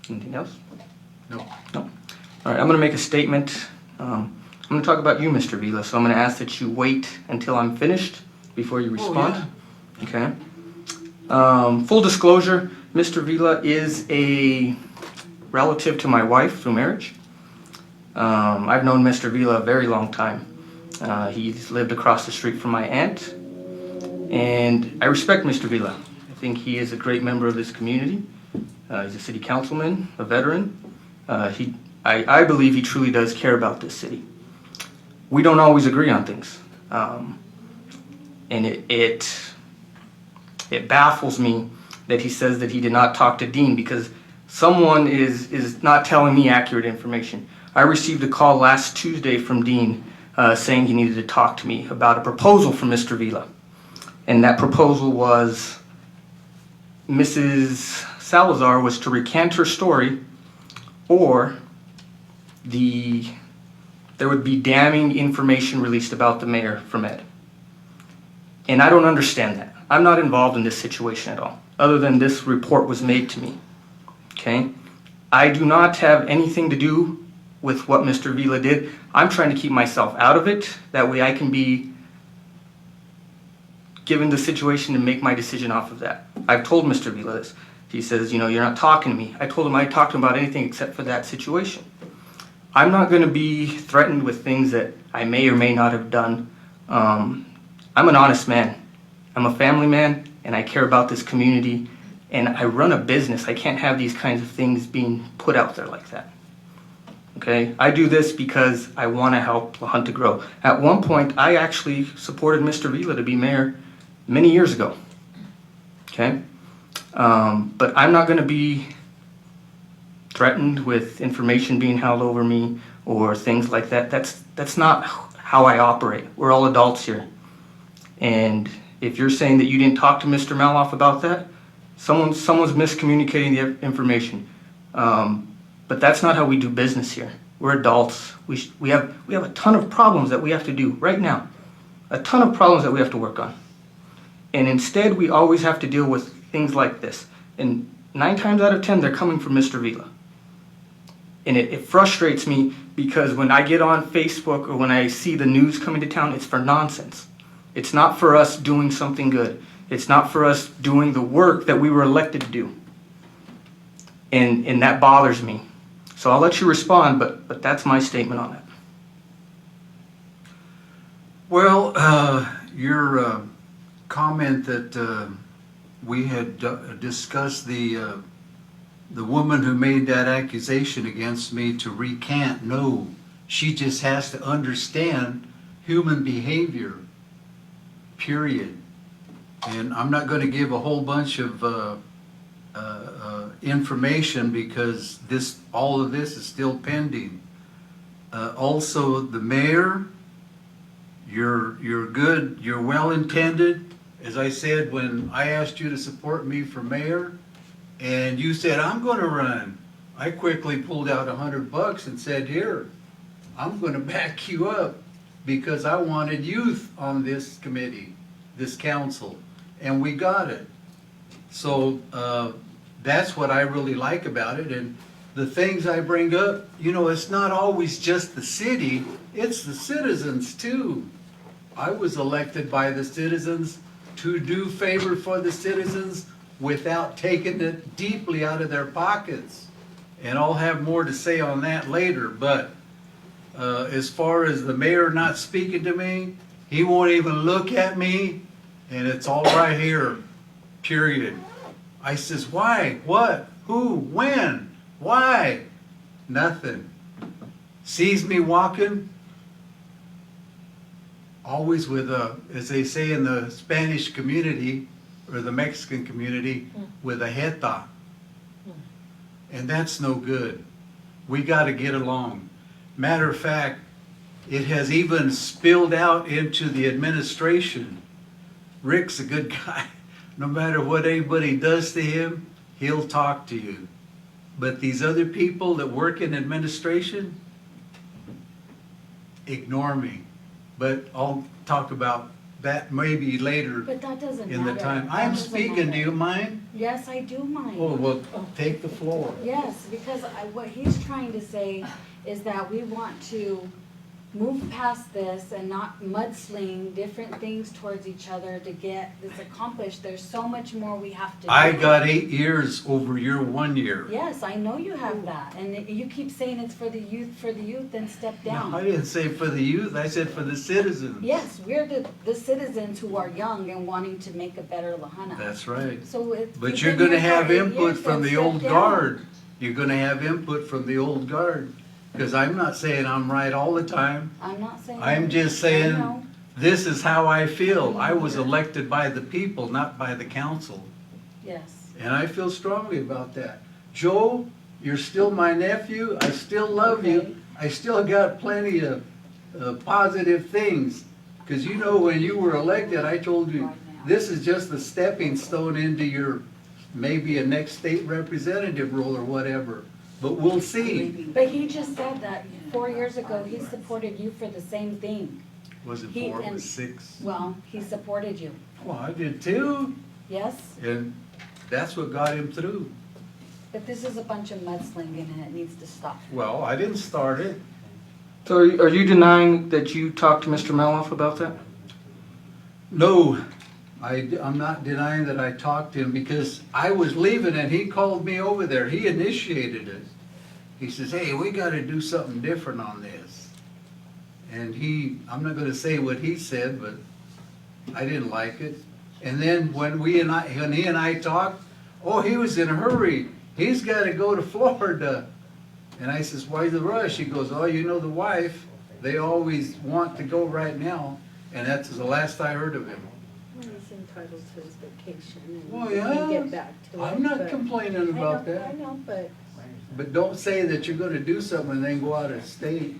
Anything else? No. No. All right, I'm going to make a statement. I'm going to talk about you, Mr. Vela, so I'm going to ask that you wait until I'm finished before you respond. Oh, yeah. Okay. Full disclosure, Mr. Vela is a relative to my wife through marriage. I've known Mr. Vela a very long time. He's lived across the street from my aunt, and I respect Mr. Vela. I think he is a great member of this community. He's a city councilman, a veteran. I believe he truly does care about this city. We don't always agree on things, and it baffles me that he says that he did not talk to Dean, because someone is not telling me accurate information. I received a call last Tuesday from Dean saying he needed to talk to me about a proposal from Mr. Vela, and that proposal was Mrs. Salazar was to recant her story, or there would be damning information released about the mayor from Ed. And I don't understand that. I'm not involved in this situation at all, other than this report was made to me. Okay? I do not have anything to do with what Mr. Vela did. I'm trying to keep myself out of it. That way I can be given the situation and make my decision off of that. I've told Mr. Vela this. He says, you're not talking to me. I told him I'd talk to him about anything except for that situation. I'm not going to be threatened with things that I may or may not have done. I'm an honest man. I'm a family man, and I care about this community, and I run a business. I can't have these kinds of things being put out there like that. Okay? I do this because I want to help La Junta grow. At one point, I actually supported Mr. Vela to be mayor many years ago. Okay? But I'm not going to be threatened with information being held over me or things like that. That's not how I operate. We're all adults here. And if you're saying that you didn't talk to Mr. Maloff about that, someone's miscommunicating the information. But that's not how we do business here. We're adults. We have a ton of problems that we have to do right now. A ton of problems that we have to work on. And instead, we always have to deal with things like this. And 9 times out of 10, they're coming from Mr. Vela. And it frustrates me, because when I get on Facebook or when I see the news coming to town, it's for nonsense. It's not for us doing something good. It's not for us doing the work that we were elected to do. And that bothers me. So I'll let you respond, but that's my statement on it. Well, your comment that we had discussed the woman who made that accusation against me to recant. No, she just has to understand human behavior, period. And I'm not going to give a whole bunch of information, because all of this is still pending. Also, the mayor, you're good, you're well intended. As I said, when I asked you to support me for mayor, and you said, I'm going to run, I quickly pulled out $100 and said, here, I'm going to back you up, because I wanted youth on this committee, this council, and we got it. So that's what I really like about it. And the things I bring up, it's not always just the city, it's the citizens too. I was elected by the citizens to do favor for the citizens without taking it deeply out of their pockets. And I'll have more to say on that later. But as far as the mayor not speaking to me, he won't even look at me, and it's all right here, period. I says, why? What? Who? When? Why? Nothing. Sees me walking, always with as they say in the Spanish community or the Mexican community, with a jeta. And that's no good. We got to get along. Matter of fact, it has even spilled out into the administration. Rick's a good guy. No matter what anybody does to him, he'll talk to you. But these other people that work in administration, ignore me. But I'll talk about that maybe later But that doesn't in the matter. time. That I'm doesn't speaking. matter. Do you mind? Yes, I do mind. Oh, well, take the floor. Yes, because what he's trying to say is that we want to move past this and not mudsling different things towards each other to get this accomplished. There's so much more we have to do. I got 8 years over your 1 year. Yes, I know you have that, and you keep saying it's for the youth, then step No, down. I didn't say for the youth, I said for the citizens. Yes, we're the citizens who are young and wanting to make a better Lahana. That's right. So But you've you're been gonna here for have 8 input years, from then the old step down. guard. You're gonna have input from the old guard. Because I'm not saying I'm right all the time. I'm not saying. I'm that. just I saying, know. this is how I feel. I was elected by the people, not by the council. Yes. And I feel strongly about that. Joe, you're still my nephew. I still love Okay. you. I still got plenty of positive things. Because you know, when you were elected, I told you, this is just a stepping stone into your, maybe a next state representative role or whatever. But we'll see. But he just said that 4 years ago, he supported you for the same thing. Was it He 4? It and- was 6. Well, he supported you. Well, I did too. Yes? And that's what got him through. But this is a bunch of mudslinging and it needs to stop. Well, I didn't start it. So are you denying that you talked to Mr. Meloff about that? No, I'm not denying that I talked to him because I was leaving and he called me over there. He initiated it. He says, hey, we got to do something different on this. And I'm not going to say what he said, but I didn't like it. And then when he and I talked, oh, he was in a hurry. He's got to go to Florida. And I says, why the rush? He goes, oh, you know the wife, they always want to go right now. And that's the last I heard of him. Well, he's entitled to his vacation and Well, he yeah, can get back to it. I'm not but- complaining about I that. know, but But don't say that you're gonna do something and then go out of state.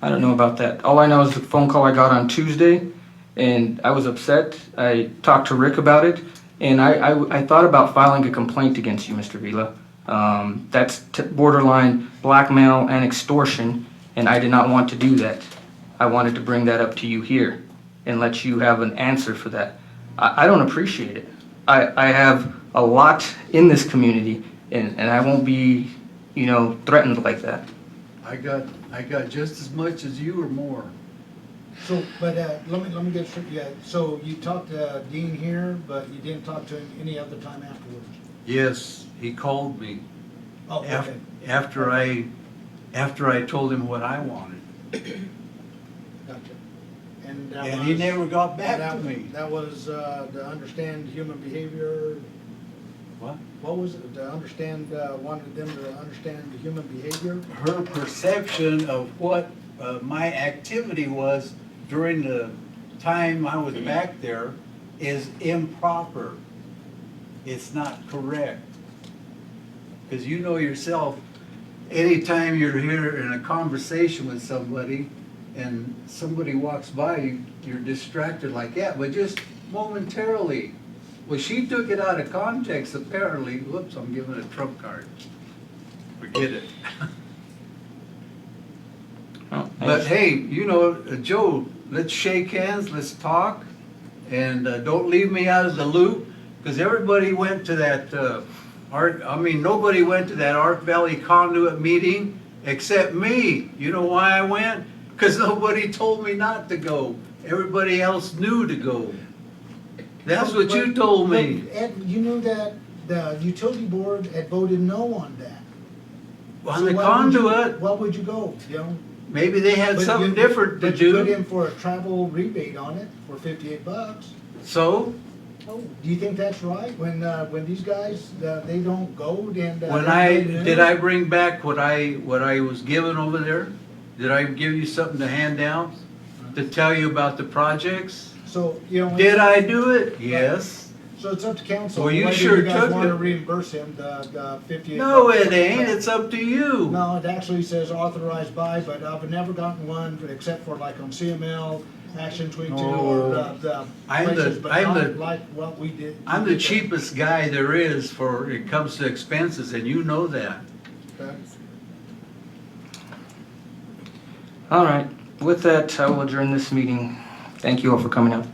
I don't know about that. All I know is the phone call I got on Tuesday, and I was upset. I talked to Rick about it, and I thought about filing a complaint against you, Mr. Vela. That's borderline blackmail and extortion, and I did not want to do that. I wanted to bring that up to you here and let you have an answer for that. I don't appreciate it. I have a lot in this community, and I won't be, threatened like that. I got just as much as you or more. So, but let me get straight. Yeah. So you talked to Dean here, but you didn't talk to him any other time afterwards. Yes, he called me Oh, okay. after I told him what I wanted. Gotcha. And that And he was- never got back that, to me. That was to understand human behavior. What? What was it? To understand, wanted them to understand the human behavior. Her perception of what my activity was during the time I was back there is improper. It's not correct. Because you know yourself, anytime you're here in a conversation with somebody and somebody walks by, you're distracted like that, but just momentarily. Well, she took it out of context apparently. Whoops, I'm giving a trump card. Forget it. Oh, But hey, Joe, let's shake hands, let's talk, and don't leave me out of the loop, because everybody went to that, nobody went to that Ark Valley Conduit meeting except me. You know why I went? Because nobody told me not to go. Everybody else knew to go. That's what you told me. But Ed, you knew that the utility board had voted no on that. On So the why would you- conduit, Why would you go? You know. maybe they had But something you- different to But you put do. in for a travel rebate on it for $58. So, Oh, do you think that's right? When these guys, they don't go, then. did I bring back what I was given over there? Did I give you something to hand out to tell you about the projects? So, Did I do it? Yes. So it's up to council. Well, you whether sure you guys took want to it. reimburse him the $58. No, it ain't. It's up to you. No, it actually says authorized by, but I've never gotten one except for like on CML, Action 22, or the I'm the- places, but I'm not the- like what we did. I'm the cheapest guy there is for it comes to expenses, and you know that. Okay. All right. With that, I will adjourn this meeting. Thank you all for coming out.